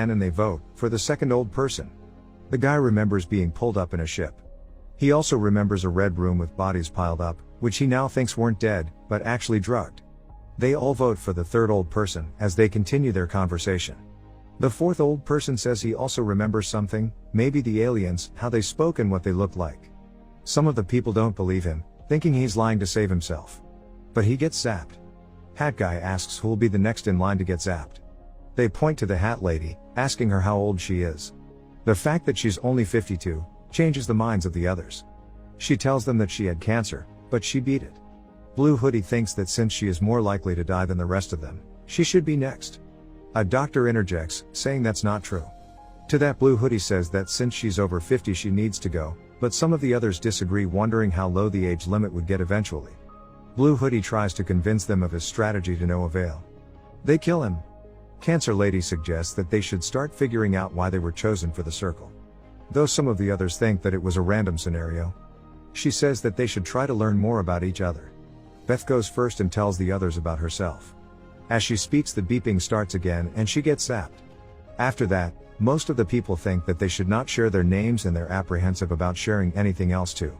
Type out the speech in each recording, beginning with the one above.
and they vote for the second old person. The guy remembers being pulled up in a ship. He also remembers a red room with bodies piled up, which he now thinks weren't dead, but actually drugged. They all vote for the third old person as they continue their conversation. The fourth old person says he also remembers something, maybe the aliens, how they spoke and what they looked like. Some of the people don't believe him, thinking he's lying to save himself. But he gets zapped. Hat guy asks who'll be the next in line to get zapped. They point to the hat lady, asking her how old she is. The fact that she's only 52 changes the minds of the others. She tells them that she had cancer, but she beat it. Blue Hoodie thinks that since she is more likely to die than the rest of them, she should be next. A doctor interjects, saying that's not true. To that, Blue Hoodie says that since she's over 50 she needs to go, but some of the others disagree, wondering how low the age limit would get eventually. Blue Hoodie tries to convince them of his strategy to no avail. They kill him. Cancer Lady suggests that they should start figuring out why they were chosen for the circle. Though some of the others think that it was a random scenario. She says that they should try to learn more about each other. Beth goes first and tells the others about herself. As she speaks, the beeping starts again and she gets zapped. After that, most of the people think that they should not share their names and they're apprehensive about sharing anything else too.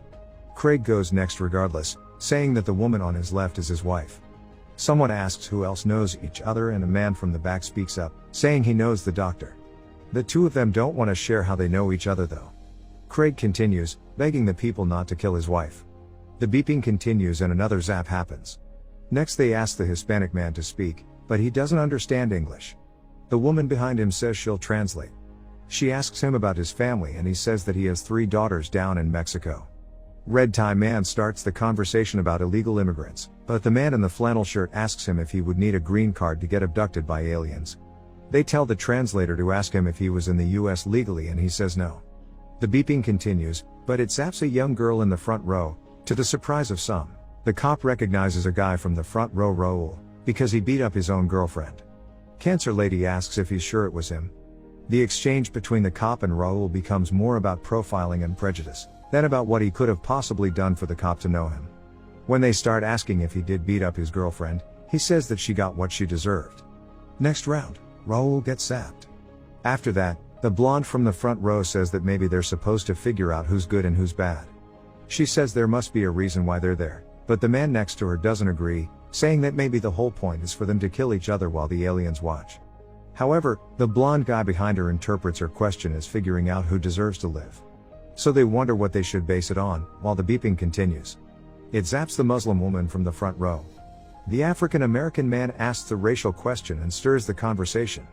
Craig goes next regardless, saying that the woman on his left is his wife. Someone asks who else knows each other and a man from the back speaks up, saying he knows the doctor. The two of them don't want to share how they know each other though. Craig continues, begging the people not to kill his wife. The beeping continues and another zap happens. Next they ask the Hispanic man to speak, but he doesn't understand English. The woman behind him says she'll translate. She asks him about his family and he says that he has 3 daughters down in Mexico. Red Tie Man starts the conversation about illegal immigrants, but the man in the flannel shirt asks him if he would need a green card to get abducted by aliens. They tell the translator to ask him if he was in the US legally and he says no. The beeping continues, but it zaps a young girl in the front row. To the surprise of some, the cop recognizes a guy from the front row, Raul, because he beat up his own girlfriend. Cancer Lady asks if he's sure it was him. The exchange between the cop and Raul becomes more about profiling and prejudice than about what he could have possibly done for the cop to know him. When they start asking if he did beat up his girlfriend, he says that she got what she deserved. Next round, Raul gets zapped. After that, the blonde from the front row says that maybe they're supposed to figure out who's good and who's bad. She says there must be a reason why they're there, but the man next to her doesn't agree, saying that maybe the whole point is for them to kill each other while the aliens watch. However, the blonde guy behind her interprets her question as figuring out who deserves to live. So they wonder what they should base it on, while the beeping continues. It zaps the Muslim woman from the front row. The African American man asks the racial question and stirs the conversation.